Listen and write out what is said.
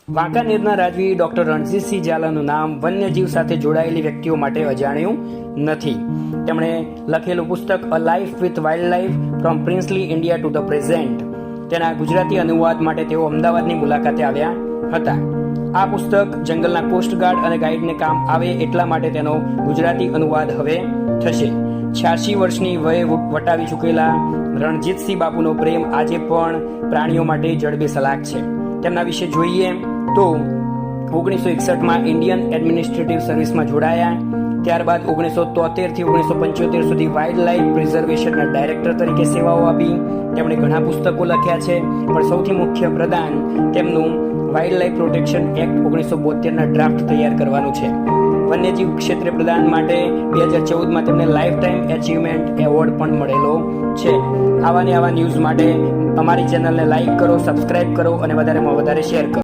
વાંકાનેરના રાજવી ડોક્ટર રણજીતસિંહ ઝાલાનું નામ વન્યજીવ સાથે જોડાયેલી વ્યક્તિઓ માટે અજાણ્યું નથી. તેમણે લખેલું પુસ્તક a life with wild life from princely India to the present, તેના ગુજરાતી અનુવાદ માટે તેઓ અમદાવાદની મુલાકાતે આવ્યા હતા. આ પુસ્તક જંગલના કોસ્ટગાર્ડ અને ગાઈડને કામ આવે એટલા માટે તેનો ગુજરાતી અનુવાદ હવે થશે. 86 વર્ષની વયે વટાવી ચૂકેલા રણજીતસિંહ બાપુનો પ્રેમ આજે પણ પ્રાણીઓ માટે જડબેસલાક છે. તેમના વિશે જોઈએ તો 1961માં ઇન્ડિયન એડમિનિસ્ટ્રેટિવ સર્વિસમાં જોડાયા. ત્યારબાદ 1973 થી 1975 સુધી વાઇલ્ડ લાઈફ પ્રિઝર્વેશનના ડાયરેક્ટર તરીકે સેવાઓ આપી. તેમણે ઘણા પુસ્તકો લખ્યા છે, પણ સૌથી મુખ્ય પ્રદાન તેમનું વાઇલ્ડ લાઈફ પ્રોટેક્શન એક્ટ 1972ના ડ્રાફ્ટ તૈયાર કરવાનું છે. વન્યજીવ ક્ષેત્રે પ્રદાન માટે 2014માં તેમને લાઈફ ટાઈમ એચિવમેન્ટ એવોર્ડ પણ મળેલો છે. આવા ન્યૂઝ માટે અમારી ચેનલને લાઈક કરો, સબસ્ક્રાઇબ કરો અને વધારેમાં વધારે શેર કરો.